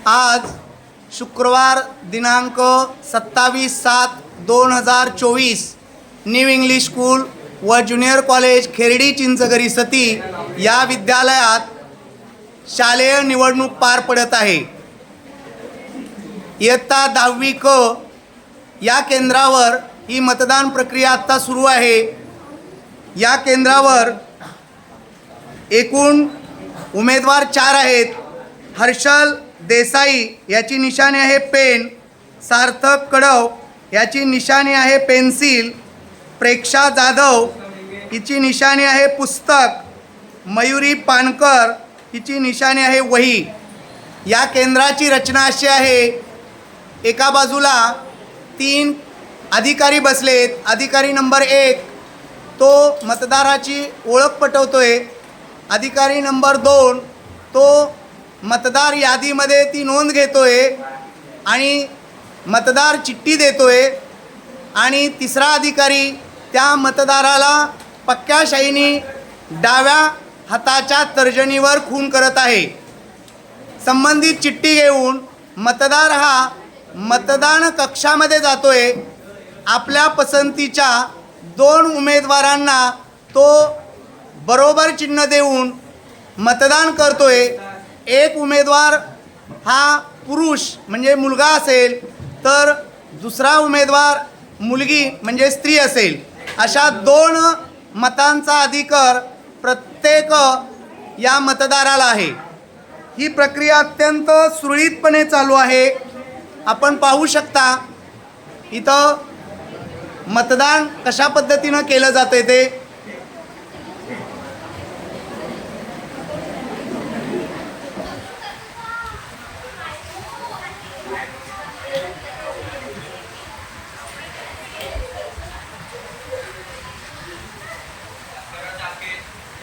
आज शुक्रवार दिनांक 27/7/2024 न्यू इंग्लिश स्कूल व ज्युनियर कॉलेज खेरडी चिंचगरी सती या विद्यालयात शालेय निवडणूक पार पडत आहे। इयत्ता 10वी क या केंद्रावर ही मतदान प्रक्रिया आता सुरू आहे। या केंद्रावर एकूण उमेदवार 4 आहेत। हर्षल देसाई याची निशाणी आहे पेन, सार्थक कडव याची निशाणी आहे पेन्सिल, प्रेक्षा जाधव हिची निशाणी आहे पुस्तक, मयुरी पानकर हिची निशाणी आहे वही। या केंद्राची रचना अशी आहे, एका बाजूला 3 अधिकारी बसलेत। अधिकारी नंबर 1 तो मतदाराची ओळख पटवतोय। अधिकारी नंबर 2 तो मतदार यादीमध्ये ती नोंद घेतोय आणि मतदार चिठ्ठी देतोय। आणि तिसरा अधिकारी त्या मतदाराला पक्क्या शाईने डाव्या हाताच्या तर्जनीवर खून करत आहे। संबंधित चिठ्ठी घेऊन मतदार हा मतदान कक्षामध्ये जातोय। आपल्या पसंतीच्या 2 उमेदवारांना तो बरोबर चिन्ह देऊन मतदान करतोय। एक उमेदवार हा पुरुष म्हणजे मुलगा असेल तर दुसरा उमेदवार मुलगी म्हणजे स्त्री असेल। अशा 2 मतांचा अधिकार प्रत्येक या मतदाराला आहे। ही प्रक्रिया अत्यंत सुरळीतपणे चालू आहे। आपण पाहू शकता इथं मतदान कशा पद्धतीनं केलं जाते ते।